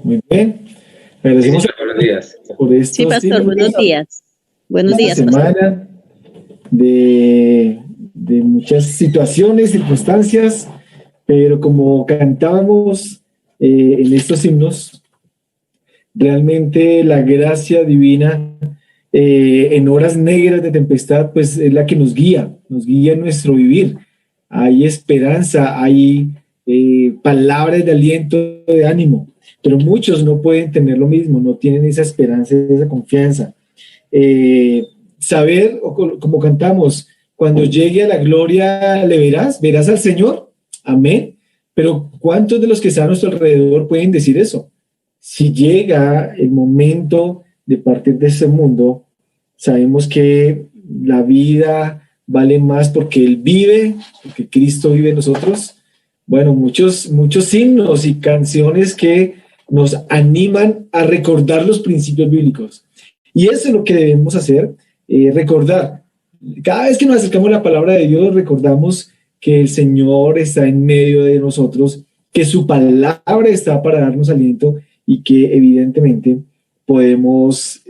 Muy bien. Agradecemos Buenos días. por estos Sí, pastor, minutos, buenos días. Buenos días, esta pastor. semana de muchas situaciones, circunstancias, pero como cantábamos en estos himnos, realmente la gracia divina en horas negras de tempestad, pues es la que nos guía en nuestro vivir. Hay esperanza, hay palabras de aliento, de ánimo, pero muchos no pueden tener lo mismo, no tienen esa esperanza, esa confianza. Saber, como cantamos, cuando llegue a la gloria le verás al Señor, amén. Pero ¿cuántos de los que están a nuestro alrededor pueden decir eso? Si llega el momento de partir de este mundo, sabemos que la vida vale más porque Él vive, porque Cristo vive en nosotros. Bueno, muchos himnos y canciones que nos animan a recordar los principios bíblicos. Y eso es lo que debemos hacer, recordar. Cada vez que nos acercamos a la palabra de Dios, recordamos que el Señor está en medio de nosotros, que su palabra está para darnos aliento y que evidentemente podemos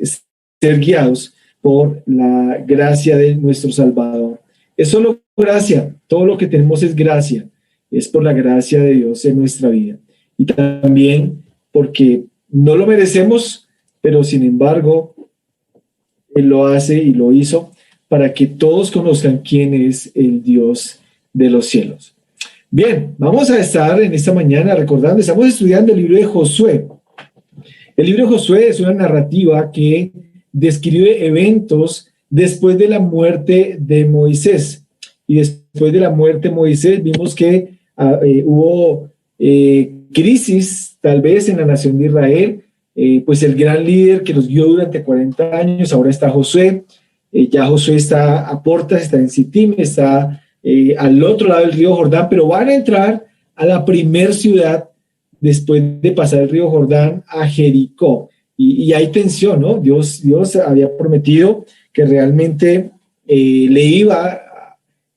ser guiados por la gracia de nuestro Salvador. Es solo gracia, todo lo que tenemos es gracia, es por la gracia de Dios en nuestra vida. Y también porque no lo merecemos, pero sin embargo, Él lo hace y lo hizo para que todos conozcan quién es el Dios de los cielos. Bien, vamos a estar en esta mañana recordando, estamos estudiando el libro de Josué. El libro de Josué es una narrativa que describe eventos después de la muerte de Moisés. Y después de la muerte de Moisés vimos que hubo crisis tal vez en la nación de Israel. Pues el gran líder que los guió durante 40 años, ahora está Josué. Ya Josué está a Portas, está en Sittim, está al otro lado del río Jordán, pero van a entrar a la primer ciudad después de pasar el río Jordán, a Jericó. Y hay tensión, ¿no? Dios había prometido que realmente le iba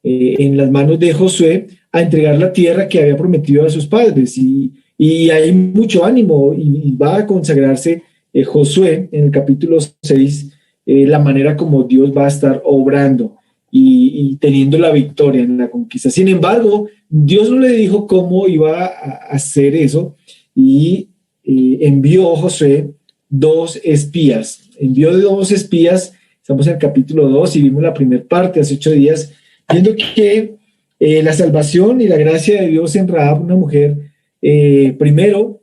en las manos de Josué a entregar la tierra que había prometido a sus padres. Y hay mucho ánimo y va a consagrarse Josué en el capítulo 6, la manera como Dios va a estar obrando y teniendo la victoria en la conquista. Sin embargo, Dios no le dijo cómo iba a hacer eso y envió Josué dos espías. Envió dos espías, estamos en el capítulo 2 y vimos la primera parte hace 8 días, viendo que la salvación y la gracia de Dios en Rahab, una mujer, primero,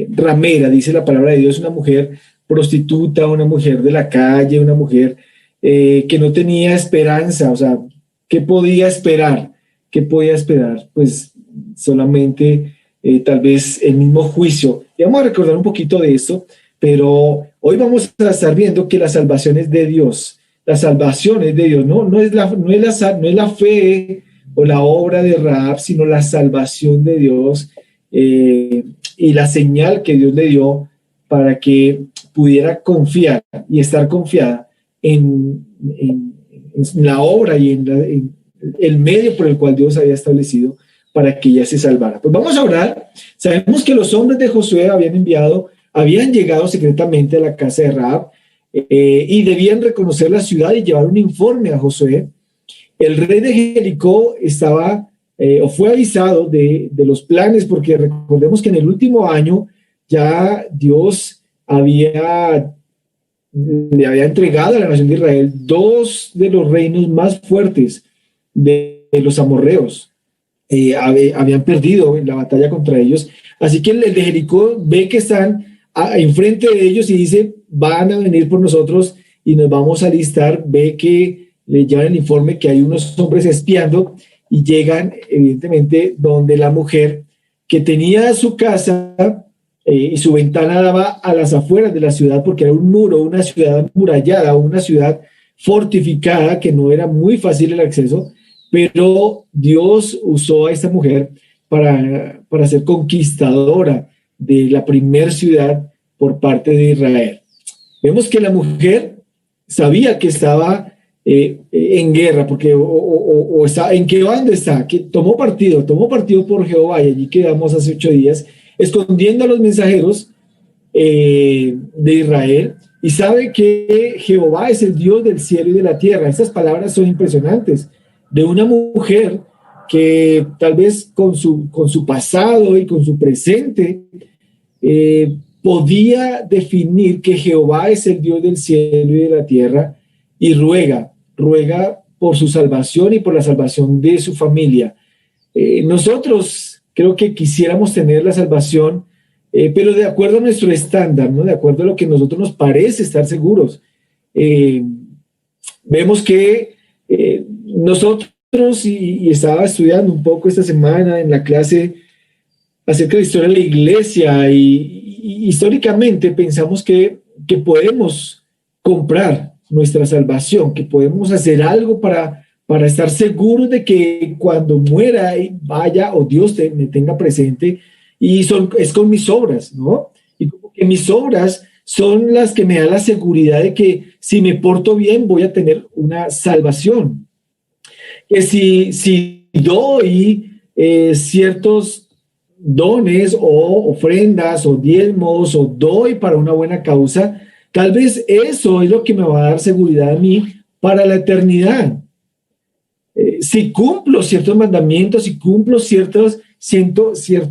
ramera, dice la palabra de Dios, una mujer prostituta, una mujer de la calle, una mujer que no tenía esperanza, o sea, ¿qué podía esperar? ¿Qué podía esperar? Pues solamente tal vez el mismo juicio. Y vamos a recordar un poquito de esto, pero hoy vamos a estar viendo que la salvación es de Dios. La salvación es de Dios, no es la fe o la obra de Rahab, sino la salvación de Dios y la señal que Dios le dio para que pudiera confiar y estar confiada en la obra y en el medio por el cual Dios había establecido para que ella se salvara. Pues vamos a orar. Sabemos que los hombres de Josué habían llegado secretamente a la casa de Rahab y debían reconocer la ciudad y llevar un informe a Josué. El rey de Jericó fue avisado de los planes, porque recordemos que en el último año ya Dios le había entregado a la nación de Israel 2 de los reinos más fuertes de los amorreos. Habían perdido en la batalla contra ellos. Así que el de Jericó ve que están enfrente de ellos y dice, van a venir por nosotros y nos vamos a alistar. Ve que le llevan el informe que hay unos hombres espiando y llegan evidentemente donde la mujer que tenía su casa y su ventana daba a las afueras de la ciudad, porque era un muro, una ciudad amurallada, una ciudad fortificada que no era muy fácil el acceso, pero Dios usó a esta mujer para ser conquistadora de la primer ciudad por parte de Israel. Vemos que la mujer sabía que estaba en guerra, porque o está, ¿en qué bando está? Que tomó partido por Jehová, y allí quedamos hace 8 días, escondiendo a los mensajeros de Israel, y sabe que Jehová es el Dios del cielo y de la tierra. Estas palabras son impresionantes, de una mujer que tal vez con su pasado y con su presente podía definir que Jehová es el Dios del cielo y de la tierra, y ruega por su salvación y por la salvación de su familia. Nosotros creo que quisiéramos tener la salvación, pero de acuerdo a nuestro estándar, ¿no? De acuerdo a lo que a nosotros nos parece estar seguros. Vemos que nosotros, y estaba estudiando un poco esta semana en la clase acerca de la historia de la iglesia, y históricamente pensamos que podemos comprar nuestra salvación, que podemos hacer algo para estar seguros de que cuando muera y vaya, o Dios me tenga presente, y es con mis obras, ¿no? Y como que mis obras son las que me dan la seguridad de que si me porto bien voy a tener una salvación. Que si doy ciertos dones o ofrendas o diezmos o doy para una buena causa, tal vez eso es lo que me va a dar seguridad a mí para la eternidad. Si cumplo ciertos mandamientos, si cumplo cierto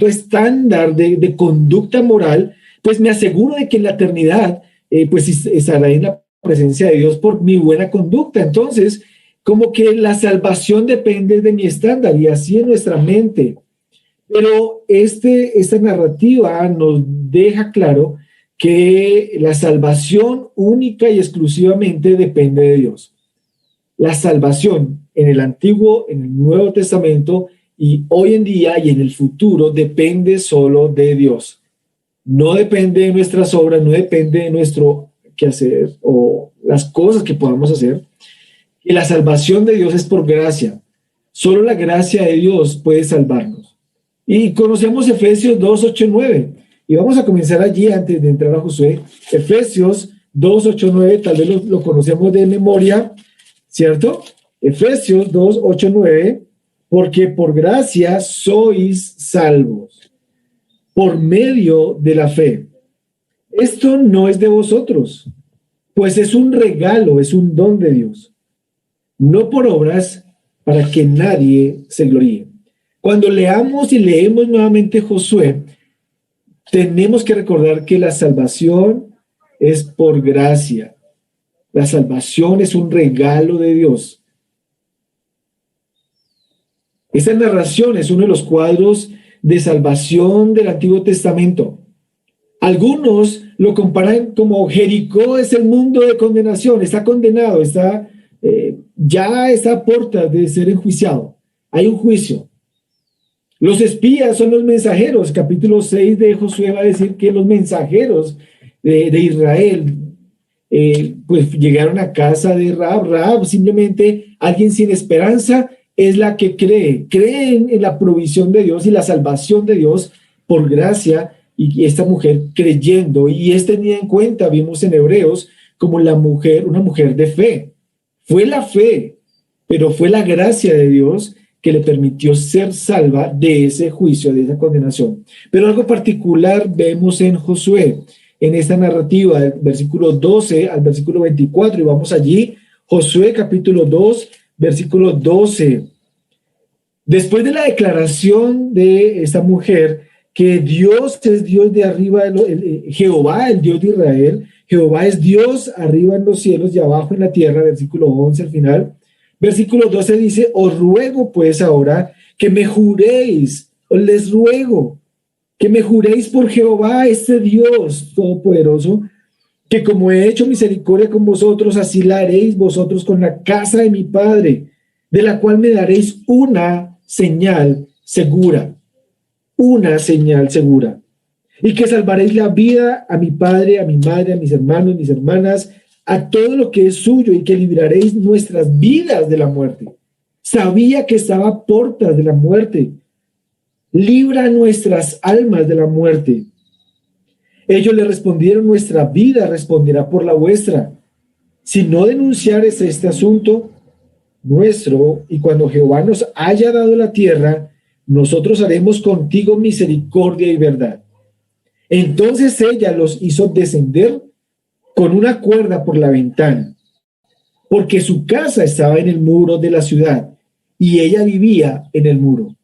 estándar de conducta moral, pues me aseguro de que en la eternidad pues estaré en la presencia de Dios por mi buena conducta. Entonces, como que la salvación depende de mi estándar, y así en nuestra mente. Pero esta narrativa nos deja claro que la salvación única y exclusivamente depende de Dios. La salvación en el Antiguo, en el Nuevo Testamento, y hoy en día y en el futuro depende solo de Dios. No depende de nuestras obras, no depende de nuestro quehacer o las cosas que podamos hacer. Y la salvación de Dios es por gracia. Solo la gracia de Dios puede salvarnos. Y conocemos Efesios 2, 8, 9. Y vamos a comenzar allí antes de entrar a Josué. Efesios 2, 8, 9, tal vez lo conocemos de memoria, ¿cierto? Efesios 2, 8, 9. Porque por gracia sois salvos, por medio de la fe. Esto no es de vosotros, pues es un regalo, es un don de Dios. No por obras, para que nadie se gloríe. Cuando leemos nuevamente Josué, tenemos que recordar que la salvación es por gracia. La salvación es un regalo de Dios. Esta narración es uno de los cuadros de salvación del Antiguo Testamento. Algunos lo comparan como Jericó es el mundo de condenación, está condenado, ya está a puertas de ser enjuiciado. Hay un juicio. Los espías son los mensajeros. Capítulo 6 de Josué va a decir que los mensajeros de Israel pues llegaron a casa de Rahab. Rahab, simplemente alguien sin esperanza, es la que creen en la provisión de Dios y la salvación de Dios por gracia, y esta mujer creyendo, y es tenida en cuenta, vimos en Hebreos, como una mujer de fe. Fue la fe, pero fue la gracia de Dios que le permitió ser salva de ese juicio, de esa condenación. Pero algo particular vemos en Josué, en esta narrativa, del versículo 12 al versículo 24, y vamos allí, Josué capítulo 2, versículo 12. Después de la declaración de esta mujer que Dios es Dios de arriba, Jehová, el Dios de Israel, Jehová es Dios arriba en los cielos y abajo en la tierra, versículo 11 al final. Versículo 12 dice: os ruego pues ahora que me juréis, os les ruego que me juréis por Jehová, este Dios todopoderoso, que como he hecho misericordia con vosotros, así la haréis vosotros con la casa de mi padre, de la cual me daréis una señal segura, y que salvaréis la vida a mi padre, a mi madre, a mis hermanos, mis hermanas, a todo lo que es suyo, y que libraréis nuestras vidas de la muerte. Sabía que estaba a puertas de la muerte. Libra nuestras almas de la muerte. Ellos le respondieron: nuestra vida responderá por la vuestra, si no denunciares este asunto nuestro, y cuando Jehová nos haya dado la tierra, nosotros haremos contigo misericordia y verdad. Entonces ella los hizo descender con una cuerda por la ventana, porque su casa estaba en el muro de la ciudad y ella vivía en el muro.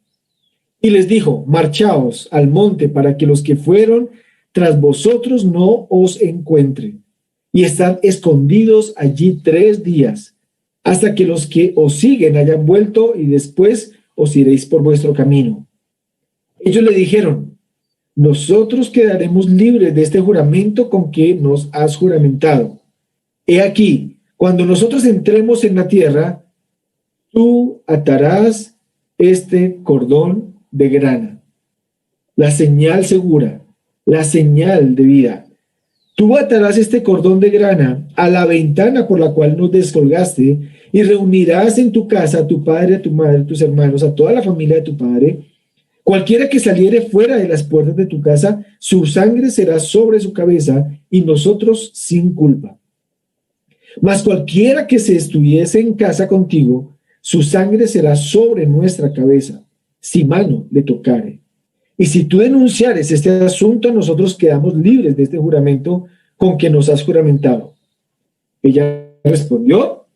Y les dijo: marchaos al monte para que los que fueron tras vosotros no os encuentren, y estad escondidos allí 3 días, hasta que los que os siguen hayan vuelto, y después os iréis por vuestro camino. Ellos le dijeron: nosotros quedaremos libres de este juramento con que nos has juramentado. He aquí, cuando nosotros entremos en la tierra, tú atarás este cordón de grana, la señal segura, la señal de vida. Tú atarás este cordón de grana a la ventana por la cual nos descolgaste, y reunirás en tu casa a tu padre, a tu madre, a tus hermanos, a toda la familia de tu padre. Cualquiera que saliere fuera de las puertas de tu casa, su sangre será sobre su cabeza, y nosotros sin culpa. Mas cualquiera que se estuviese en casa contigo, su sangre será sobre nuestra cabeza, si mano le tocare. Y si tú denunciares este asunto, nosotros quedamos libres de este juramento con que nos has juramentado. Ella respondió: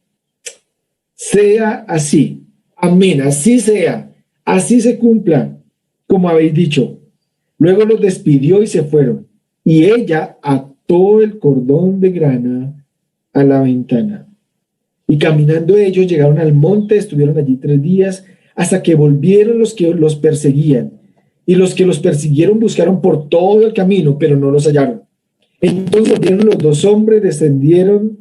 sea así. Amén. Así sea. Así se cumpla, como habéis dicho. Luego los despidió y se fueron. Y ella ató el cordón de grana a la ventana. Y caminando ellos llegaron al monte, estuvieron allí 3 días, hasta que volvieron los que los perseguían. Y los que los persiguieron buscaron por todo el camino, pero no los hallaron. Entonces volvieron los 2 hombres, descendieron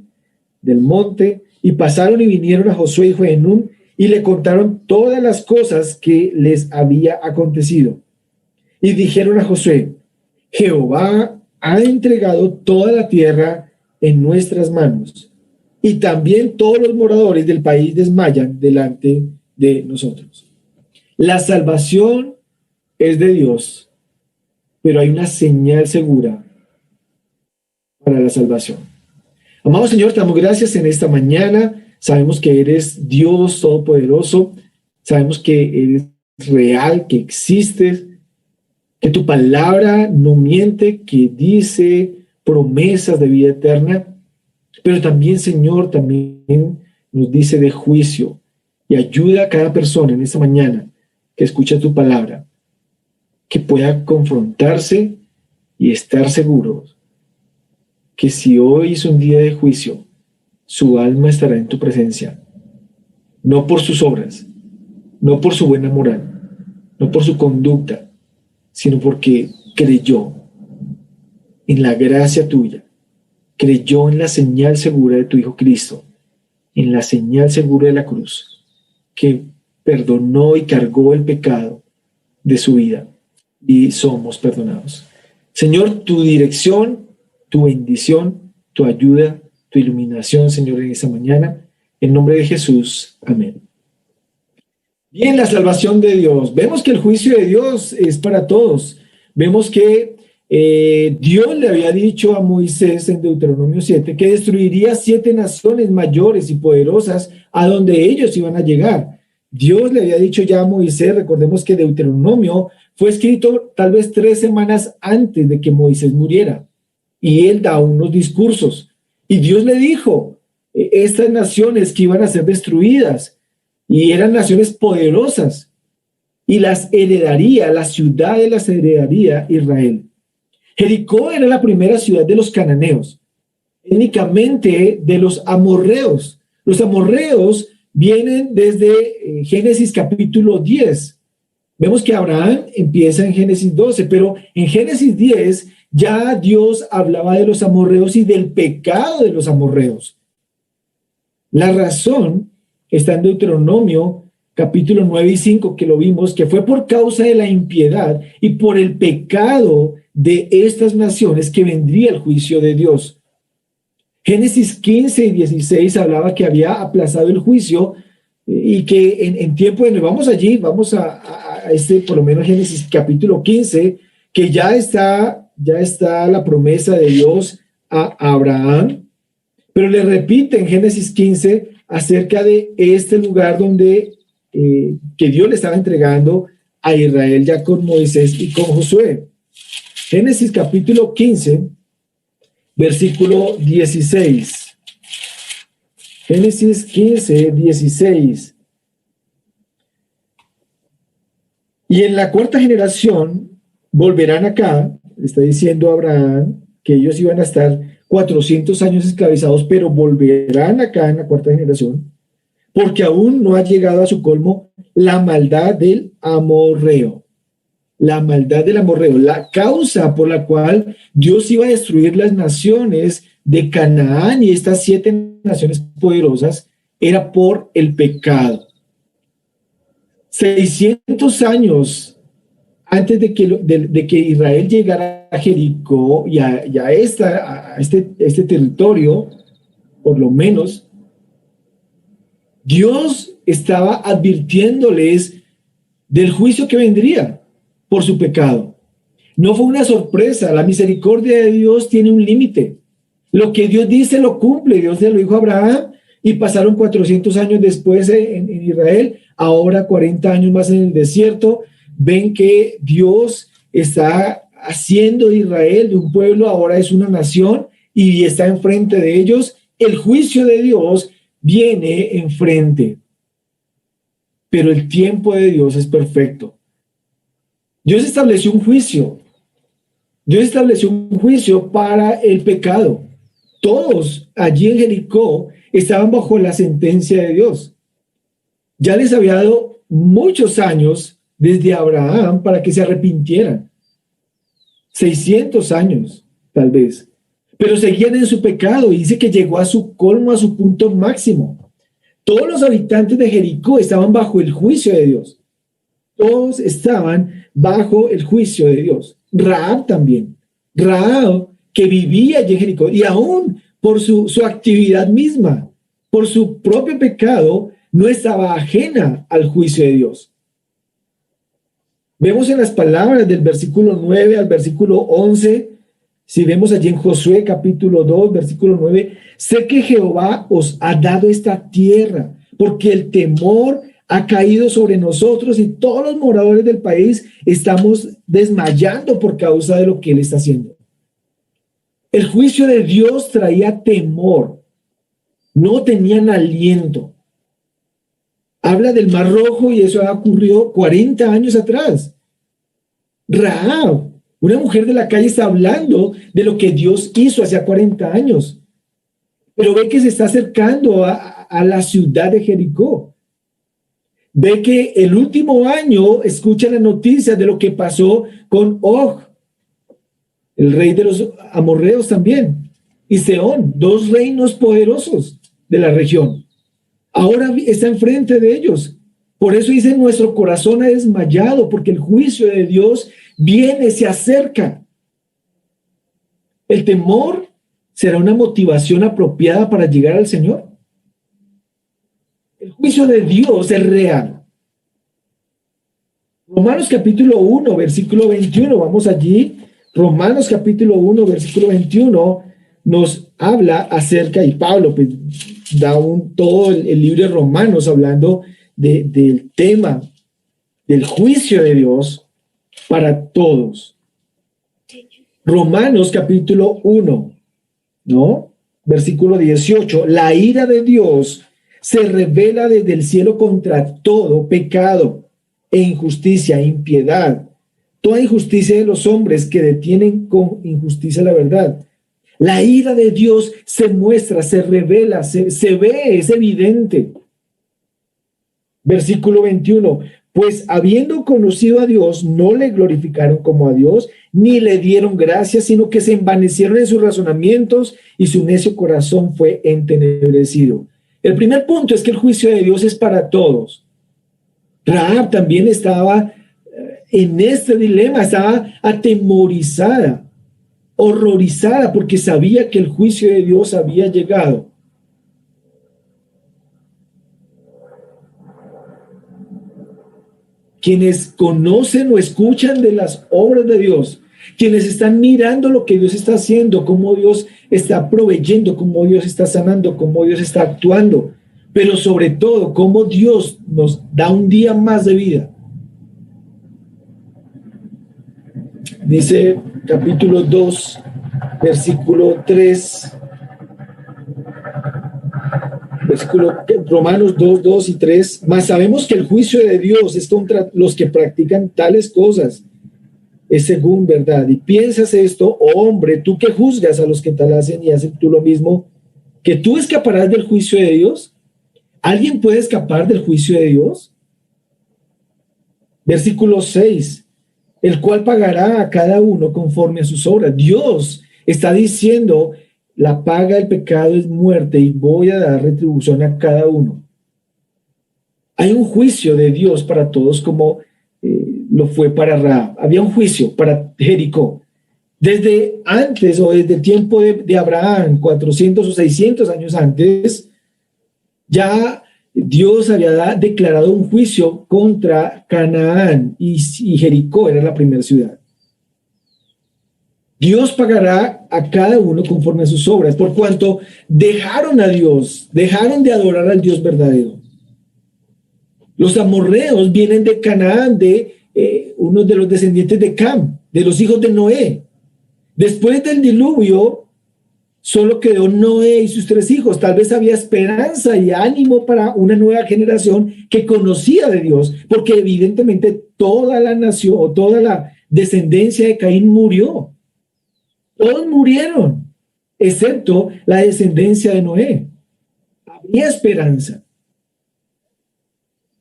del monte, y pasaron y vinieron a Josué hijo de Nun, y le contaron todas las cosas que les había acontecido. Y dijeron a Josué: Jehová ha entregado toda la tierra en nuestras manos, y también todos los moradores del país desmayan delante de nosotros. La salvación es de Dios, pero hay una señal segura para la salvación. Amado Señor, te damos gracias en esta mañana. Sabemos que eres Dios Todopoderoso. Sabemos que eres real, que existes, que tu palabra no miente, que dice promesas de vida eterna. Pero también, Señor, también nos dice de juicio. Y ayuda a cada persona en esta mañana que escucha tu palabra, que pueda confrontarse y estar seguros que si hoy es un día de juicio, su alma estará en tu presencia, no por sus obras, no por su buena moral, no por su conducta, sino porque creyó en la gracia tuya, creyó en la señal segura de tu Hijo Cristo, en la señal segura de la cruz, que perdonó y cargó el pecado de su vida, y somos perdonados. Señor, tu dirección, tu bendición, tu ayuda, tu iluminación, Señor, en esta mañana, en nombre de Jesús. Amén. Bien, la salvación de Dios. Vemos que el juicio de Dios es para todos. Vemos que Dios le había dicho a Moisés en Deuteronomio 7 que destruiría 7 naciones mayores y poderosas a donde ellos iban a llegar. Dios le había dicho ya a Moisés. Recordemos que Deuteronomio fue escrito tal vez 3 semanas antes de que Moisés muriera, y él da unos discursos, y Dios le dijo estas naciones que iban a ser destruidas, y eran naciones poderosas, y las heredaría, las ciudades las heredaría Israel. Jericó era la primera ciudad de los cananeos, étnicamente de los amorreos. Los amorreos vienen desde Génesis capítulo 10. Vemos que Abraham empieza en Génesis 12, pero en Génesis 10 ya Dios hablaba de los amorreos y del pecado de los amorreos. La razón está en Deuteronomio capítulo 9 y 5, que lo vimos, que fue por causa de la impiedad y por el pecado de estas naciones que vendría el juicio de Dios. Génesis 15 y 16 hablaba que había aplazado el juicio y que en tiempo de... Vamos allí, vamos a por lo menos Génesis capítulo 15, que ya está la promesa de Dios a Abraham, pero le repite en Génesis 15 acerca de este lugar donde que Dios le estaba entregando a Israel ya con Moisés y con Josué. Génesis capítulo 15, versículo 16. Génesis 15, 16. Y en la cuarta generación volverán acá, está diciendo Abraham, que ellos iban a estar 400 años esclavizados, pero volverán acá en la cuarta generación, porque aún no ha llegado a su colmo la maldad del amorreo. La maldad del amorreo, la causa por la cual Dios iba a destruir las naciones de Canaán y estas 7 naciones poderosas, era por el pecado. 600 años antes de que Israel llegara a Jericó y a este territorio, por lo menos, Dios estaba advirtiéndoles del juicio que vendría por su pecado. No fue una sorpresa, la misericordia de Dios tiene un límite. Lo que Dios dice lo cumple. Dios se lo dijo a Abraham y pasaron 400 años después en Israel, ahora 40 años más en el desierto. Ven que Dios está haciendo de Israel, de un pueblo, ahora es una nación y está enfrente de ellos. El juicio de Dios viene enfrente. Pero el tiempo de Dios es perfecto. Dios estableció un juicio. Dios estableció un juicio para el pecado. Todos allí en Jericó estaban bajo la sentencia de Dios. Ya les había dado muchos años desde Abraham para que se arrepintieran. 600 años, tal vez. Pero seguían en su pecado y dice que llegó a su colmo, a su punto máximo. Todos los habitantes de Jericó estaban bajo el juicio de Dios. Todos estaban bajo el juicio de Dios. Rahab también. Rahab, que vivía allí en Jericó, y aún por su actividad misma, por su propio pecado, no estaba ajena al juicio de Dios. Vemos en las palabras del versículo 9 al versículo 11, si vemos allí en Josué capítulo 2, versículo 9, sé que Jehová os ha dado esta tierra, porque el temor ha caído sobre nosotros y todos los moradores del país estamos desmayando por causa de lo que Él está haciendo. El juicio de Dios traía temor, no tenían aliento. Habla del Mar Rojo y eso ocurrió 40 años atrás. Rahab, una mujer de la calle, está hablando de lo que Dios hizo hace 40 años. Pero ve que se está acercando a la ciudad de Jericó. Ve que el último año escucha la noticia de lo que pasó con Og, el rey de los amorreos también, y Sehón, 2 reinos poderosos de la región. Ahora está enfrente de ellos. Por eso dice, nuestro corazón ha desmayado, porque el juicio de Dios viene, se acerca. El temor será una motivación apropiada para llegar al Señor. El juicio de Dios es real. Romanos capítulo 1, versículo 21, vamos allí. Romanos capítulo 1, versículo 21 nos habla acerca, y Pablo pues, da todo el libro de Romanos hablando del tema del juicio de Dios para todos. Romanos capítulo 1, ¿no? Versículo 18, la ira de Dios se revela desde el cielo contra todo pecado e injusticia, impiedad, toda injusticia de los hombres que detienen con injusticia la verdad. La ira de Dios se muestra, se revela, se ve, es evidente. Versículo 21, pues habiendo conocido a Dios, no le glorificaron como a Dios, ni le dieron gracias, sino que se envanecieron en sus razonamientos y su necio corazón fue entenebrecido. El primer punto es que el juicio de Dios es para todos. Rahab también estaba en este dilema, estaba atemorizada, horrorizada, porque sabía que el juicio de Dios había llegado. Quienes conocen o escuchan de las obras de Dios, quienes están mirando lo que Dios está haciendo, cómo Dios está proveyendo, cómo Dios está sanando, cómo Dios está actuando, pero sobre todo, cómo Dios nos da un día más de vida. Dice capítulo 2, versículo 3, Romanos 2, 2 y 3. Mas sabemos que el juicio de Dios es contra los que practican tales cosas, es según verdad. Y piensas esto, oh hombre, tú que juzgas a los que tal hacen y hacen tú lo mismo, que tú escaparás del juicio de Dios. ¿Alguien puede escapar del juicio de Dios? Versículo 6, el cual pagará a cada uno conforme a sus obras. Dios está diciendo, la paga del pecado es muerte y voy a dar retribución a cada uno. Hay un juicio de Dios para todos como lo fue para Rahab. Había un juicio para Jericó. Desde antes o desde el tiempo de Abraham, 400 o 600 años antes, ya Dios había declarado un juicio contra Canaán y Jericó era la primera ciudad. Dios pagará a cada uno conforme a sus obras, por cuanto dejaron a Dios, dejaron de adorar al Dios verdadero. Los amorreos vienen de Canaán, de uno de los descendientes de Cam, de los hijos de Noé. Después del diluvio, solo quedó Noé y sus 3 hijos. Tal vez había esperanza y ánimo para una nueva generación que conocía de Dios, porque evidentemente toda la nación o toda la descendencia de Caín murió. Todos murieron, excepto la descendencia de Noé. Había esperanza.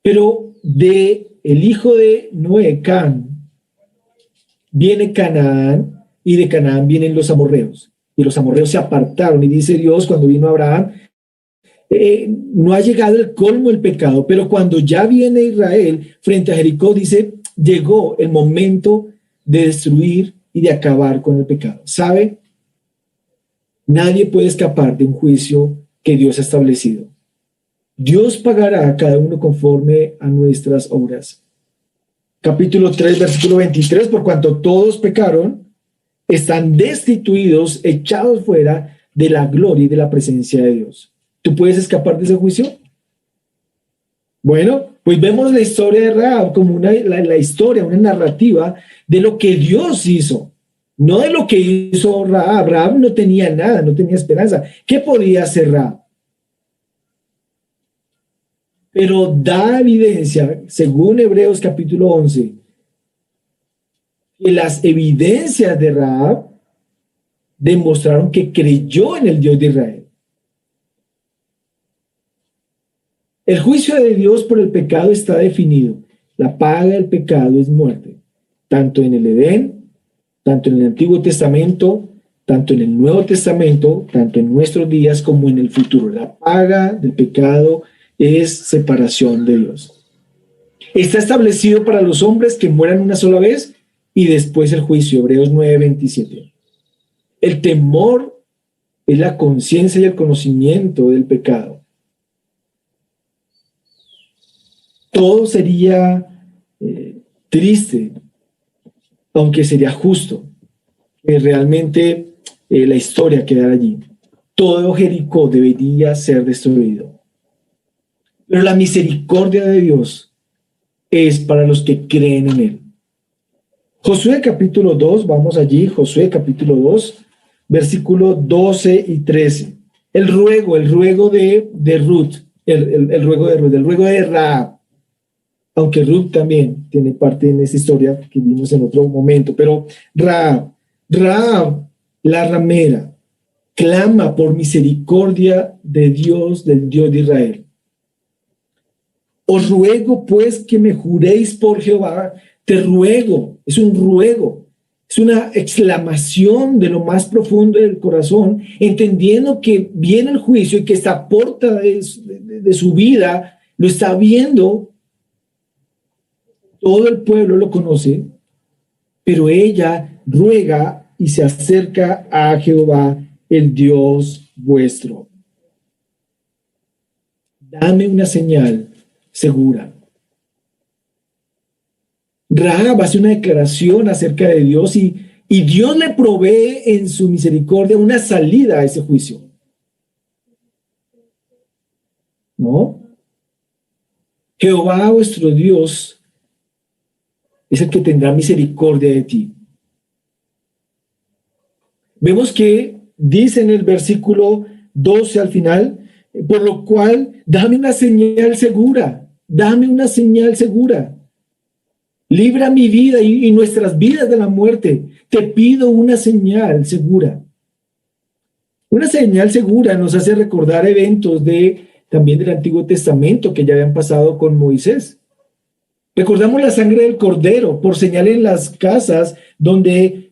Pero de el hijo de Noé, Cam, viene Canaán, y de Canaán vienen los amorreos. Y los amorreos se apartaron. Y dice Dios cuando vino Abraham, no ha llegado el colmo del pecado, pero cuando ya viene Israel frente a Jericó, dice, llegó el momento de destruir y de acabar con el pecado. ¿Sabe? Nadie puede escapar de un juicio que Dios ha establecido. Dios pagará a cada uno conforme a nuestras obras. Capítulo 3, versículo 23, por cuanto todos pecaron, están destituidos, echados fuera de la gloria y de la presencia de Dios. ¿Tú puedes escapar de ese juicio? Bueno, pues vemos la historia de Rahab como la historia, una narrativa de lo que Dios hizo, no de lo que hizo Rahab. Rahab no tenía nada, no tenía esperanza. ¿Qué podía hacer Rahab? Pero da evidencia, según Hebreos capítulo 11, que las evidencias de Rahab demostraron que creyó en el Dios de Israel. El juicio de Dios por el pecado está definido. La paga del pecado es muerte, tanto en el Edén, tanto en el Antiguo Testamento, tanto en el Nuevo Testamento, tanto en nuestros días como en el futuro. La paga del pecado es separación de Dios. Está establecido para los hombres que mueran una sola vez y después el juicio. Hebreos 9:27. El temor es la conciencia y el conocimiento del pecado. Todo sería triste, aunque sería justo que realmente la historia quedara allí. Todo Jericó debería ser destruido. Pero la misericordia de Dios es para los que creen en Él. Josué capítulo 2, vamos allí, Josué capítulo 2, versículos 12 y 13. El ruego de Ruth, el ruego de Rahab. Aunque Ruth también tiene parte en esa historia que vimos en otro momento, pero Rahab, la ramera, clama por misericordia de Dios, del Dios de Israel. Os ruego pues que me juréis por Jehová, te ruego, es un ruego, es una exclamación de lo más profundo del corazón, entendiendo que viene el juicio y que esta puerta de su vida lo está viendo. Todo el pueblo lo conoce, pero ella ruega y se acerca a Jehová, el Dios vuestro. Dame una señal segura. Rahab hace una declaración acerca de Dios y Dios le provee en su misericordia una salida a ese juicio. ¿No? Jehová vuestro Dios es el que tendrá misericordia de ti. Vemos que dice en el versículo 12 al final, por lo cual, dame una señal segura, dame una señal segura. Libra mi vida y nuestras vidas de la muerte. Te pido una señal segura. Una señal segura nos hace recordar eventos también del Antiguo Testamento que ya habían pasado con Moisés. Recordamos la sangre del cordero por señal en las casas donde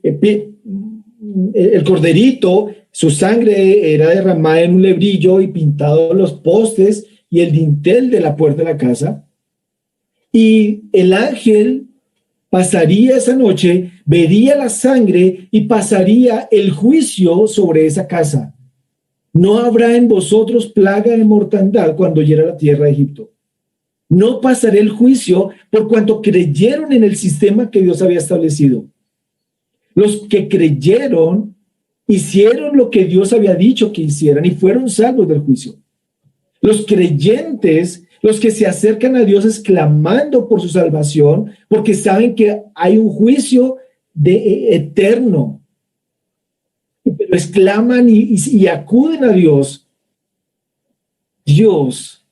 el corderito, su sangre era derramada en un lebrillo y pintado los postes y el dintel de la puerta de la casa. Y el ángel pasaría esa noche, vería la sangre y pasaría el juicio sobre esa casa. No habrá en vosotros plaga de mortandad cuando hiera la tierra de Egipto. No pasaré el juicio por cuanto creyeron en el sistema que Dios había establecido. Los que creyeron hicieron lo que Dios había dicho que hicieran y fueron salvos del juicio. Los creyentes, los que se acercan a Dios exclamando por su salvación, porque saben que hay un juicio eterno, pero exclaman y acuden a Dios, Dios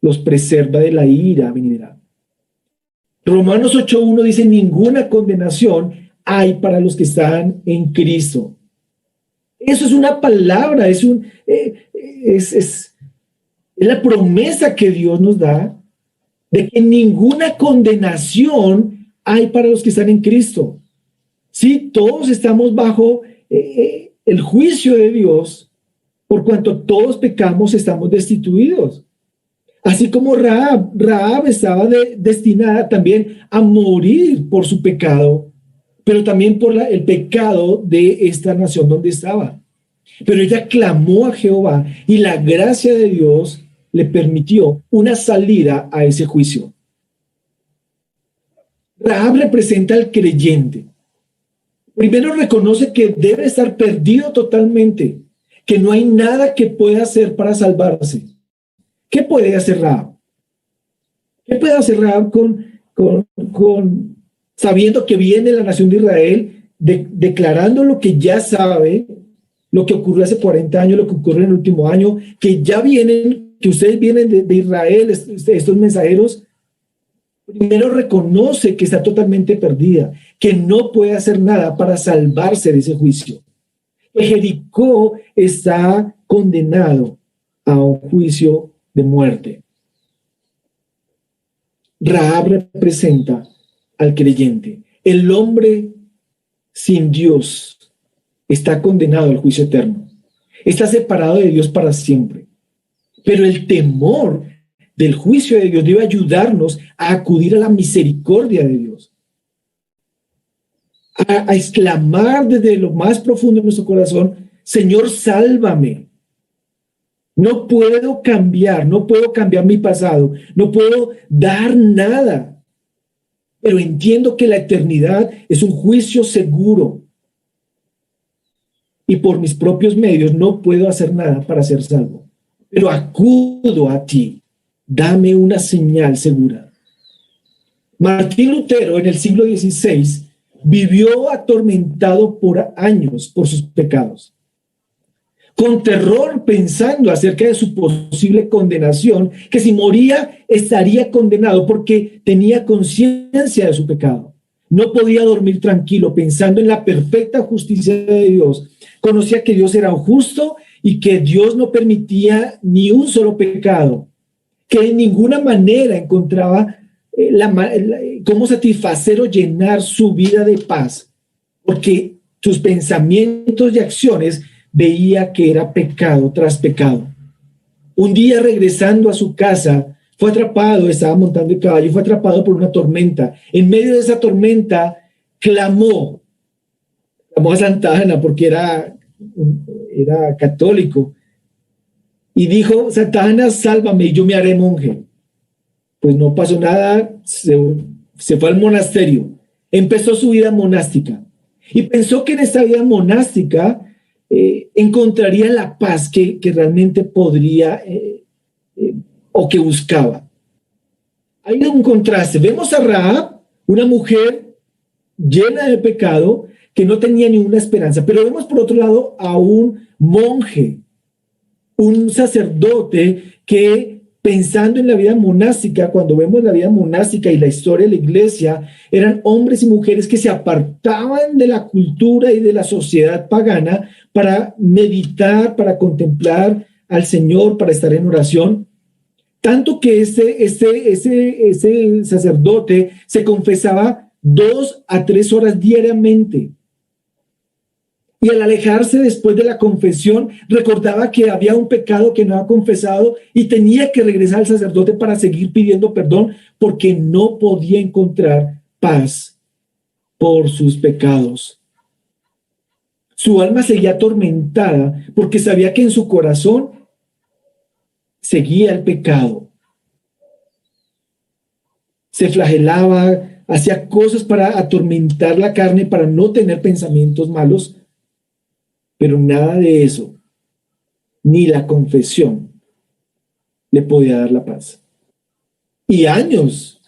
los preserva de la ira venidera. Romanos 8:1 dice, ninguna condenación hay para los que están en Cristo. Eso es una palabra, es la promesa que Dios nos da de que ninguna condenación hay para los que están en Cristo. Sí, todos estamos bajo el juicio de Dios, por cuanto todos pecamos, estamos destituidos. Así como Rahab estaba destinada también a morir por su pecado, pero también por el pecado de esta nación donde estaba. Pero ella clamó a Jehová y la gracia de Dios le permitió una salida a ese juicio. Rahab representa al creyente. Primero reconoce que debe estar perdido totalmente, que no hay nada que pueda hacer para salvarse. ¿Qué puede hacer Rahab? ¿Qué puede hacer Rahab sabiendo que viene la nación de Israel, declarando lo que ya sabe, lo que ocurrió hace 40 años, lo que ocurrió en el último año, que ya vienen, que ustedes vienen de Israel, estos mensajeros? Primero reconoce que está totalmente perdida, que no puede hacer nada para salvarse de ese juicio. Jericó está condenado a un juicio de muerte. Rahab representa al creyente. El hombre sin Dios está condenado al juicio eterno. Está separado de Dios para siempre. Pero el temor del juicio de Dios debe ayudarnos a acudir a la misericordia de Dios. A exclamar desde lo más profundo de nuestro corazón, Señor, sálvame. No puedo cambiar mi pasado, no puedo dar nada, pero entiendo que la eternidad es un juicio seguro y por mis propios medios no puedo hacer nada para ser salvo, pero acudo a ti, dame una señal segura. Martín Lutero en el siglo XVI vivió atormentado por años por sus pecados, con terror pensando acerca de su posible condenación, que si moría estaría condenado porque tenía conciencia de su pecado. No podía dormir tranquilo pensando en la perfecta justicia de Dios. Conocía que Dios era justo y que Dios no permitía ni un solo pecado, que de ninguna manera encontraba cómo satisfacer o llenar su vida de paz, porque sus pensamientos y acciones veía que era pecado tras pecado. Un día regresando a su casa, fue atrapado, estaba montando el caballo, fue atrapado por una tormenta. En medio de esa tormenta, clamó a Santa Ana porque era católico. Y dijo, Santa Ana, sálvame y yo me haré monje. Pues no pasó nada, se fue al monasterio. Empezó su vida monástica. Y pensó que en esta vida monástica encontraría la paz que realmente podría o que buscaba. Hay un contraste. Vemos a Rahab, una mujer llena de pecado, que no tenía ninguna esperanza. Pero vemos por otro lado a un monje, un sacerdote que, pensando en la vida monástica, cuando vemos la vida monástica y la historia de la iglesia, eran hombres y mujeres que se apartaban de la cultura y de la sociedad pagana para meditar, para contemplar al Señor, para estar en oración. Tanto que ese sacerdote se confesaba 2 a 3 horas diariamente. Y al alejarse después de la confesión, recordaba que había un pecado que no había confesado y tenía que regresar al sacerdote para seguir pidiendo perdón porque no podía encontrar paz por sus pecados. Su alma seguía atormentada porque sabía que en su corazón seguía el pecado. Se flagelaba, hacía cosas para atormentar la carne, para no tener pensamientos malos. Pero nada de eso, ni la confesión, le podía dar la paz. Y años,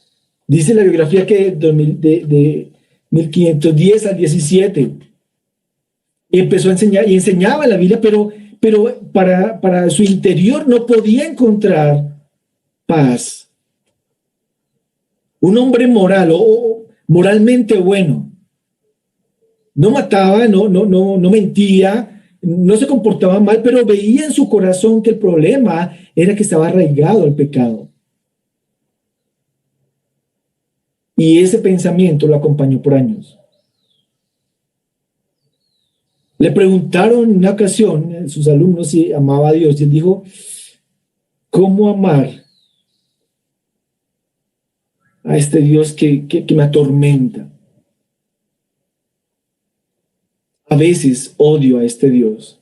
dice la biografía que de 1510 al 17, y empezó a enseñar, y enseñaba la Biblia, pero para su interior no podía encontrar paz. Un hombre moral o moralmente bueno, no mataba, no mentía, no se comportaba mal, pero veía en su corazón que el problema era que estaba arraigado al pecado. Y ese pensamiento lo acompañó por años. Le preguntaron en una ocasión a sus alumnos si amaba a Dios, y él dijo: ¿cómo amar a este Dios que me atormenta? A veces odio a este Dios.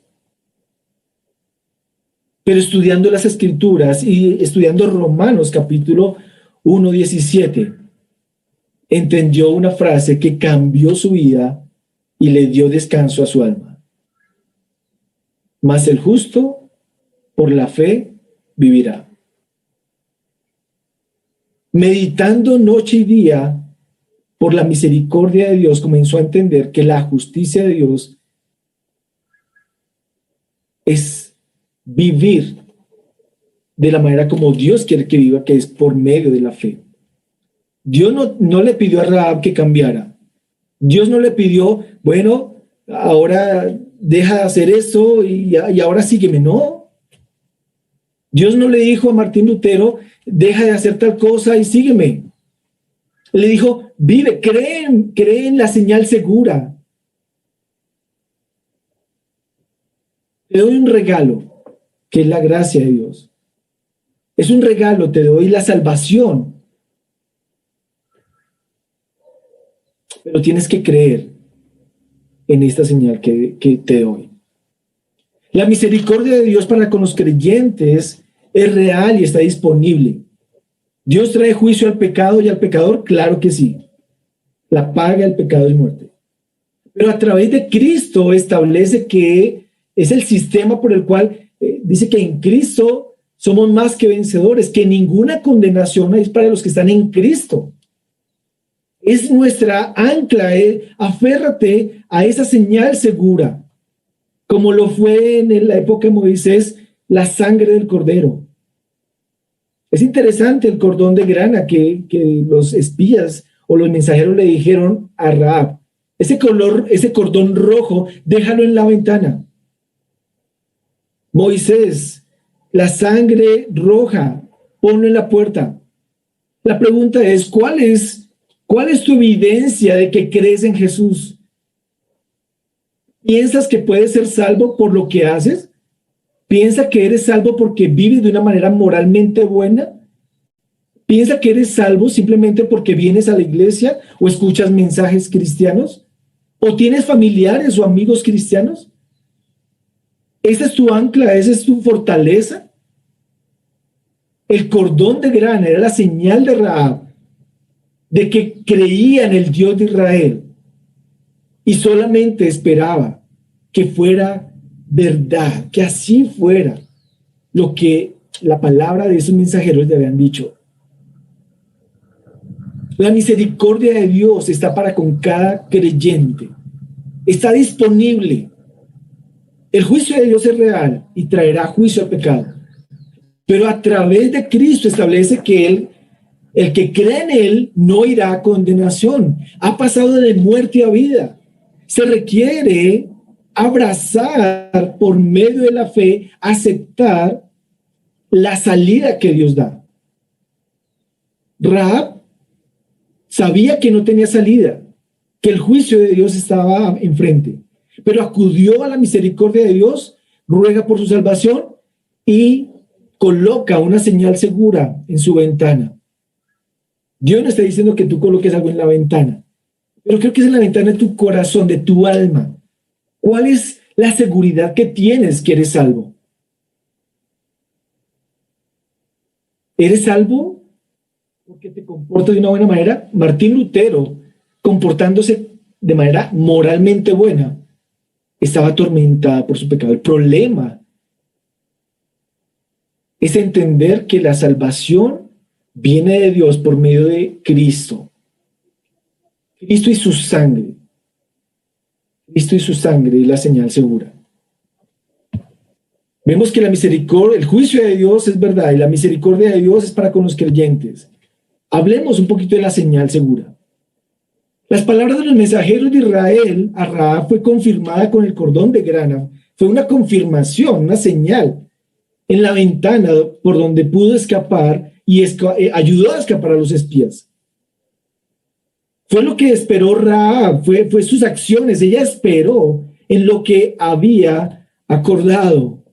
Pero estudiando las Escrituras y estudiando Romanos capítulo 1, 17, entendió una frase que cambió su vida y le dio descanso a su alma. Mas el justo por la fe vivirá. Meditando noche y día por la misericordia de Dios, comenzó a entender que la justicia de Dios es vivir de la manera como Dios quiere que viva, que es por medio de la fe. Dios no le pidió a Rahab que cambiara. Dios no le pidió, bueno, ahora deja de hacer esto y ahora sígueme. No. Dios no le dijo a Martín Lutero, deja de hacer tal cosa y sígueme. Le dijo, vive, cree en la señal segura. Te doy un regalo, que es la gracia de Dios. Es un regalo, te doy la salvación. Pero tienes que creer en esta señal que te doy. La misericordia de Dios para con los creyentes es real y está disponible. ¿Dios trae juicio al pecado y al pecador? Claro que sí. La paga del pecado es muerte. Pero a través de Cristo establece que es el sistema por el cual dice que en Cristo somos más que vencedores, que ninguna condenación es para los que están en Cristo. Es nuestra ancla, aférrate a esa señal segura, como lo fue en la época de Moisés, la sangre del cordero. Es interesante el cordón de grana que los espías o los mensajeros le dijeron a Rahab. Ese cordón rojo, déjalo en la ventana. Moisés, la sangre roja, ponlo en la puerta. La pregunta es, ¿cuál es tu evidencia de que crees en Jesús? ¿Piensas que puedes ser salvo por lo que haces? ¿Piensa que eres salvo porque vives de una manera moralmente buena? ¿Piensa que eres salvo simplemente porque vienes a la iglesia o escuchas mensajes cristianos? ¿O tienes familiares o amigos cristianos? ¿Esa es tu ancla? ¿Esa es tu fortaleza? El cordón de grana era la señal de Rahab de que creía en el Dios de Israel y solamente esperaba que fuera verdad, que así fuera lo que la palabra de esos mensajeros le habían dicho. La misericordia de Dios está para con cada creyente. está disponible. El juicio de Dios es real y traerá juicio al pecado. Pero a través de Cristo establece que el que cree en Él no irá a condenación. Ha pasado de muerte a vida. Se requiere abrazar por medio de la fe, aceptar la salida que Dios da. Rahab sabía que no tenía salida, que el juicio de Dios estaba enfrente, pero acudió a la misericordia de Dios, ruega por su salvación y coloca una señal segura en su ventana. Dios no está diciendo que tú coloques algo en la ventana, pero creo que es en la ventana de tu corazón, de tu alma. ¿Cuál es la seguridad que tienes que eres salvo? ¿Eres salvo porque te comportas de una buena manera? Martín Lutero, comportándose de manera moralmente buena, estaba atormentada por su pecado. El problema es entender que la salvación viene de Dios por medio de Cristo. Cristo y su sangre. Cristo y su sangre es la señal segura. Vemos que la misericordia, el juicio de Dios es verdad y la misericordia de Dios es para con los creyentes. Hablemos un poquito de la señal segura. Las palabras de los mensajeros de Israel a Rahab fue confirmada con el cordón de grana. Fue una confirmación, una señal en la ventana por donde pudo escapar y ayudó a escapar a los espías. Fue lo que esperó Rahab, fue sus acciones. Ella esperó en lo que había acordado.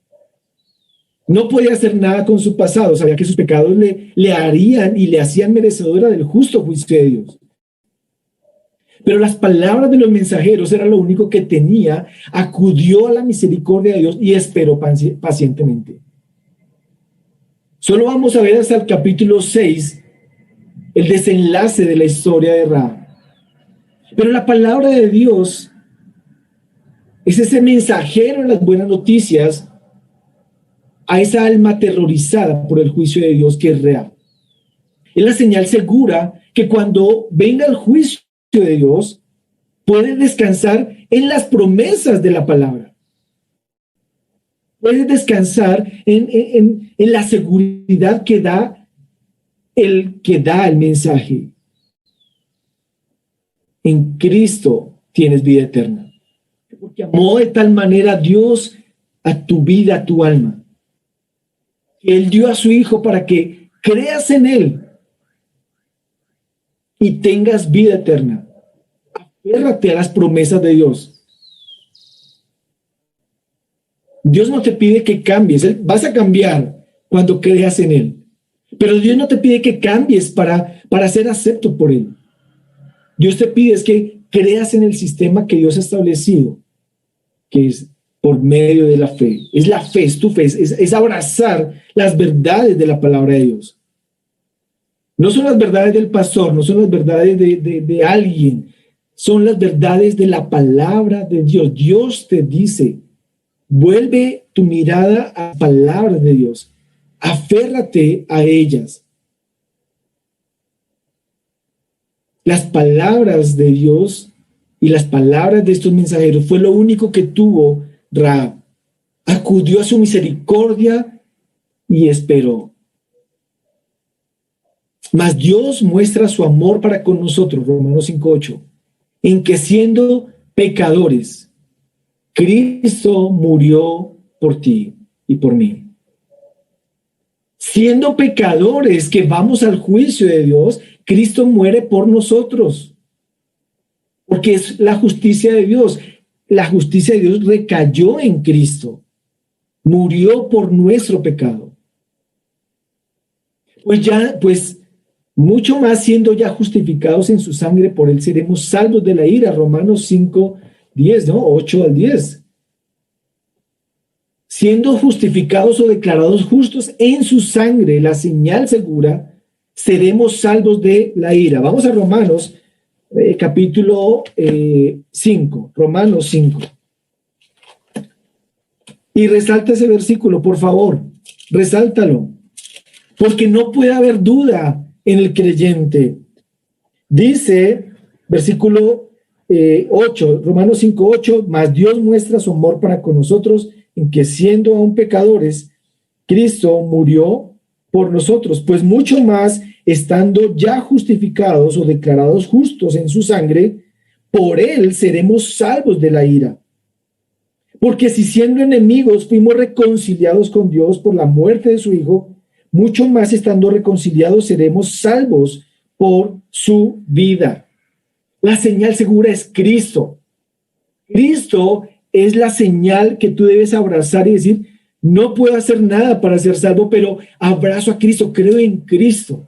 No podía hacer nada con su pasado. Sabía que sus pecados le harían y le hacían merecedora del justo juicio de Dios. Pero las palabras de los mensajeros era lo único que tenía. Acudió a la misericordia de Dios y esperó pacientemente. Solo vamos a ver hasta el capítulo 6 el desenlace de la historia de Rahab. Pero la palabra de Dios es ese mensajero en las buenas noticias a esa alma aterrorizada por el juicio de Dios que es real. Es la señal segura que cuando venga el juicio de Dios, puedes descansar en las promesas de la palabra. Puedes descansar en la seguridad que da el mensaje. En Cristo tienes vida eterna. Porque amó de tal manera Dios a tu vida, a tu alma, que Él dio a su Hijo para que creas en Él y tengas vida eterna. Aférrate a las promesas de Dios. Dios no te pide que cambies. Vas a cambiar cuando creas en Él. Pero Dios no te pide que cambies para ser acepto por Él. Dios te pide es que creas en el sistema que Dios ha establecido, que es por medio de la fe. Es la fe, es tu fe, es abrazar las verdades de la palabra de Dios. No son las verdades del pastor, no son las verdades de alguien, son las verdades de la palabra de Dios. Dios te dice, vuelve tu mirada a la palabra de Dios, aférrate a ellas. Las palabras de Dios y las palabras de estos mensajeros fue lo único que tuvo Rahab. Acudió a su misericordia y esperó. Mas Dios muestra su amor para con nosotros, Romanos 5:8, en que siendo pecadores, Cristo murió por ti y por mí. Siendo pecadores que vamos al juicio de Dios, Cristo muere por nosotros, porque es la justicia de Dios. La justicia de Dios recayó en Cristo, murió por nuestro pecado. Pues mucho más siendo ya justificados en su sangre, por él seremos salvos de la ira. Romanos 5:10, ¿no? 8 al 10. Siendo justificados o declarados justos en su sangre, la señal segura, seremos salvos de la ira. Vamos a Romanos, capítulo 5, Romanos 5. Y resalta ese versículo, por favor, resáltalo, porque no puede haber duda en el creyente. Dice, versículo Romanos 5:8, mas Dios muestra su amor para con nosotros en que siendo aún pecadores, Cristo murió por nosotros, pues mucho más estando ya justificados o declarados justos en su sangre, por él seremos salvos de la ira. Porque si siendo enemigos fuimos reconciliados con Dios por la muerte de su Hijo, mucho más estando reconciliados seremos salvos por su vida. La señal segura es Cristo. Cristo es la señal que tú debes abrazar y decir, no puedo hacer nada para ser salvo, pero abrazo a Cristo, creo en Cristo.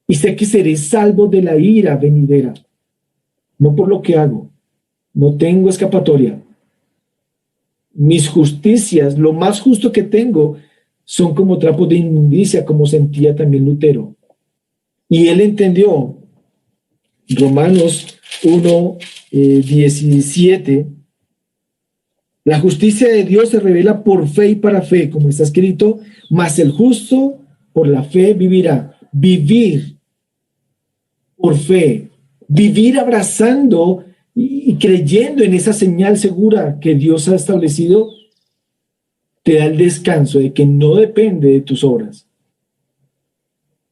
Y sé que seré salvo de la ira venidera. No por lo que hago. No tengo escapatoria. Mis justicias, lo más justo que tengo, son como trapos de inmundicia, como sentía también Lutero. Y él entendió, Romanos 1:17, la justicia de Dios se revela por fe y para fe, como está escrito, mas el justo por la fe vivirá. Vivir por fe, vivir abrazando y creyendo en esa señal segura que Dios ha establecido, te da el descanso de que no depende de tus obras,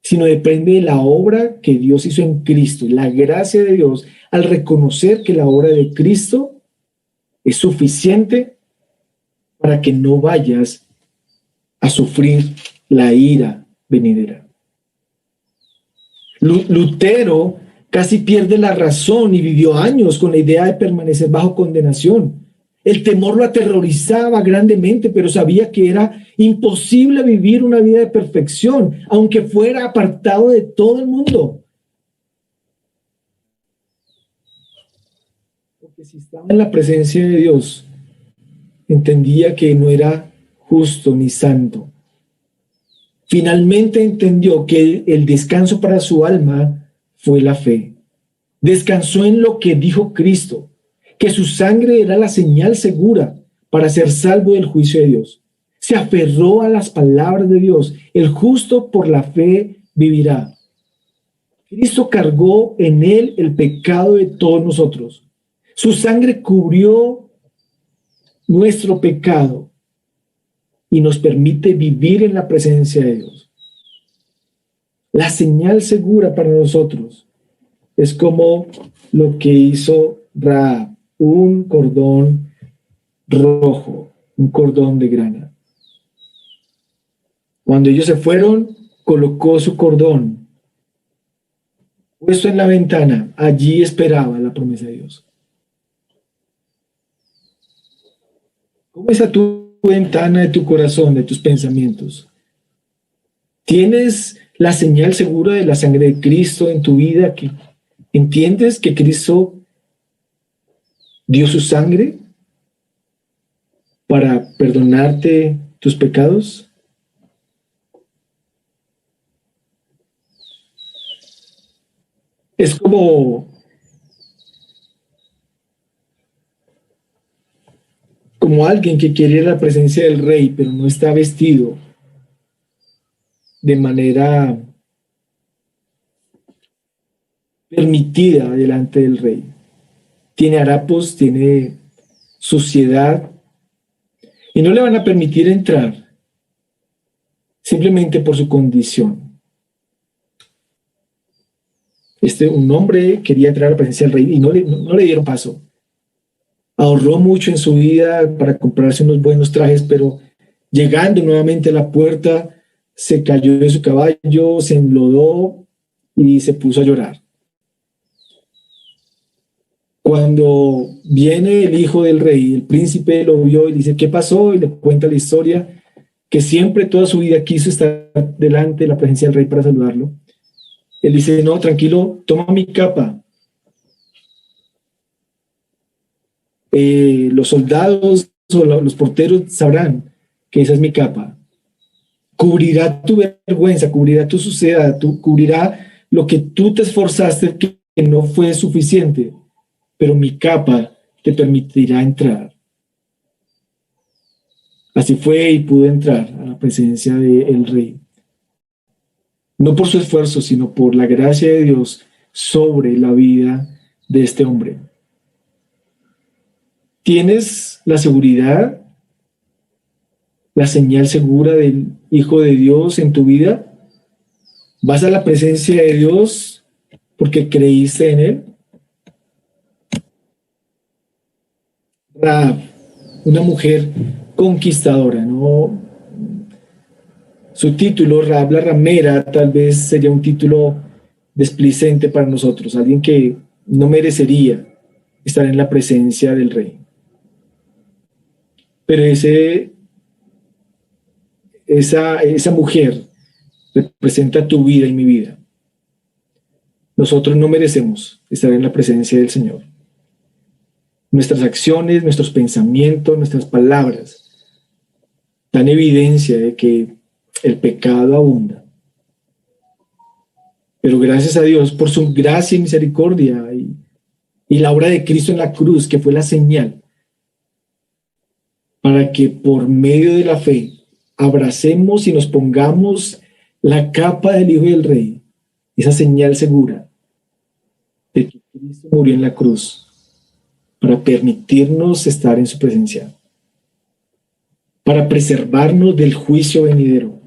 sino depende de la obra que Dios hizo en Cristo, la gracia de Dios, al reconocer que la obra de Cristo es suficiente para que no vayas a sufrir la ira venidera. Lutero casi pierde la razón y vivió años con la idea de permanecer bajo condenación. El temor lo aterrorizaba grandemente, pero sabía que era imposible vivir una vida de perfección, aunque fuera apartado de todo el mundo. Porque si estaba en la presencia de Dios, entendía que no era justo ni santo. Finalmente entendió que el descanso para su alma fue la fe. Descansó en lo que dijo Cristo, que su sangre era la señal segura para ser salvo del juicio de Dios. Se aferró a las palabras de Dios. El justo por la fe vivirá. Cristo cargó en él el pecado de todos nosotros. Su sangre cubrió nuestro pecado y nos permite vivir en la presencia de Dios. La señal segura para nosotros es como lo que hizo Rahab, un cordón rojo, un cordón de grana. Cuando ellos se fueron, colocó su cordón puesto en la ventana. Allí esperaba la promesa de Dios. ¿Cómo está tu ventana de tu corazón, de tus pensamientos? ¿Tienes la señal segura de la sangre de Cristo en tu vida? ¿Que entiendes que Cristo dio su sangre para perdonarte tus pecados? Es como alguien que quiere la presencia del rey, pero no está vestido de manera permitida delante del rey. Tiene harapos, tiene suciedad, y no le van a permitir entrar simplemente por su condición. Un hombre quería entrar a la presencia del rey y no le dieron paso. Ahorró mucho en su vida para comprarse unos buenos trajes, pero llegando nuevamente a la puerta, se cayó de su caballo, se enlodó y se puso a llorar. Cuando viene el hijo del rey, el príncipe lo vio y dice, ¿qué pasó? Y le cuenta la historia, que siempre toda su vida quiso estar delante de la presencia del rey para saludarlo. Él dice, no, tranquilo, toma mi capa. Los soldados o los porteros sabrán que esa es mi capa. Cubrirá tu vergüenza, cubrirá tu suciedad, cubrirá lo que tú te esforzaste que no fue suficiente, pero mi capa te permitirá entrar. Así fue y pudo entrar a la presencia del rey. No por su esfuerzo, sino por la gracia de Dios sobre la vida de este hombre. ¿Tienes la seguridad, la señal segura del Hijo de Dios en tu vida? ¿Vas a la presencia de Dios porque creíste en Él? Rahab, una mujer conquistadora, ¿no? Su título, Rahab la ramera, tal vez sería un título desplicente para nosotros, alguien que no merecería estar en la presencia del rey. Pero esa mujer representa tu vida y mi vida. Nosotros no merecemos estar en la presencia del Señor. Nuestras acciones, nuestros pensamientos, nuestras palabras dan evidencia de que el pecado abunda. Pero gracias a Dios por su gracia y misericordia y la obra de Cristo en la cruz, que fue la señal para que por medio de la fe abracemos y nos pongamos la capa del Hijo del Rey, esa señal segura de que Cristo murió en la cruz para permitirnos estar en su presencia, para preservarnos del juicio venidero.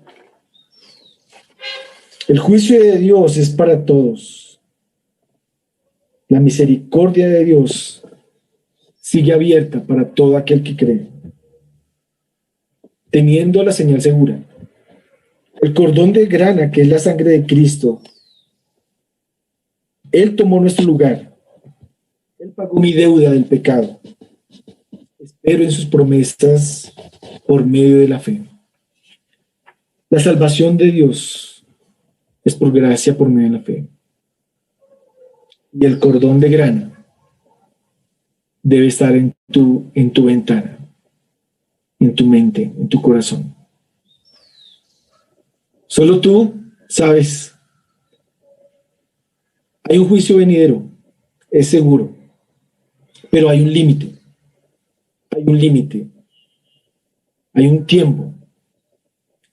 El juicio de Dios es para todos. La misericordia de Dios sigue abierta para todo aquel que cree, teniendo la señal segura. El cordón de grana, que es la sangre de Cristo, Él tomó nuestro lugar. Él pagó mi deuda del pecado. Espero en sus promesas por medio de la fe. La salvación de Dios es por gracia por medio de la fe. Y el cordón de grana debe estar en tu ventana, en tu mente, en tu corazón. Solo tú sabes. Hay un juicio venidero, es seguro, pero hay un límite. Hay un límite. Hay un tiempo.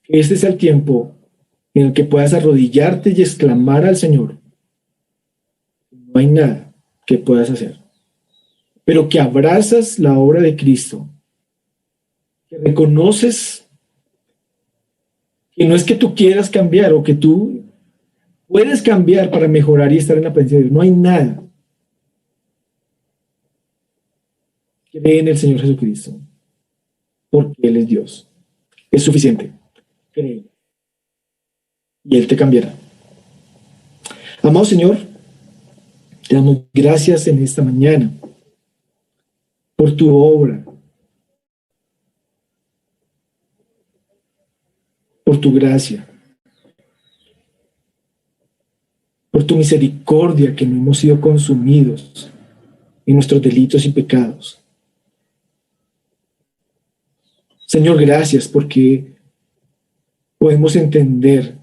Este es el tiempo en el que puedas arrodillarte y exclamar al Señor. No hay nada que puedas hacer, pero que abrazas la obra de Cristo, que reconoces que no es que tú quieras cambiar o que tú puedes cambiar para mejorar y estar en la presencia de Dios. No hay nada. Cree en el Señor Jesucristo, porque Él es Dios. Es suficiente. Cree. Y Él te cambiará. Amado Señor, te damos gracias en esta mañana por tu obra, por tu gracia, por tu misericordia, que no hemos sido consumidos en nuestros delitos y pecados. Señor, gracias porque podemos entender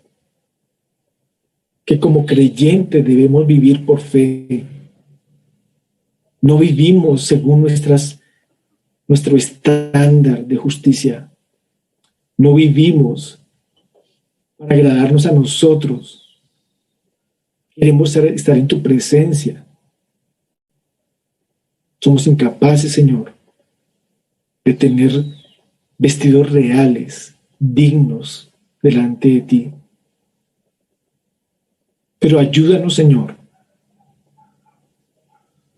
que como creyentes debemos vivir por fe. No vivimos según nuestro estándar de justicia. No vivimos para agradarnos a nosotros. Queremos estar en tu presencia. Somos incapaces, Señor, de tener vestidos reales, dignos delante de ti. Pero ayúdanos, Señor,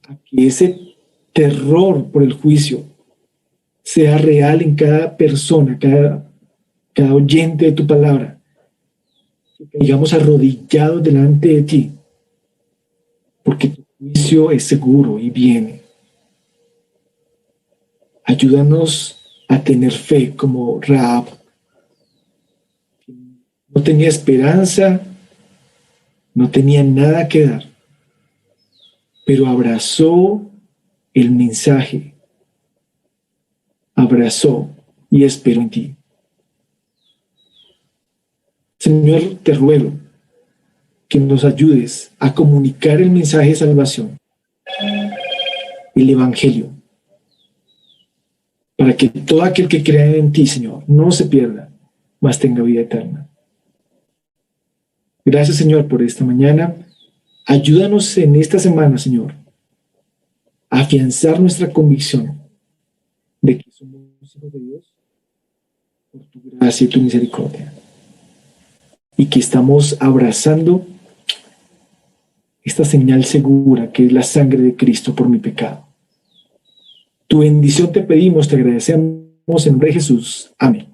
a que ese terror por el juicio sea real en cada persona, cada oyente de tu palabra. Que caigamos arrodillados delante de ti, porque tu juicio es seguro y viene. Ayúdanos a tener fe como Rahab. No tenía esperanza, no tenía nada que dar, pero abrazó el mensaje, abrazó y esperó en ti. Señor, te ruego que nos ayudes a comunicar el mensaje de salvación, el Evangelio, para que todo aquel que crea en ti, Señor, no se pierda, mas tenga vida eterna. Gracias, Señor, por esta mañana. Ayúdanos en esta semana, Señor, afianzar nuestra convicción de que somos hijos de Dios por tu gracia y tu misericordia, y que estamos abrazando esta señal segura que es la sangre de Cristo por mi pecado. Tu bendición te pedimos, te agradecemos en nombre de Jesús. Amén.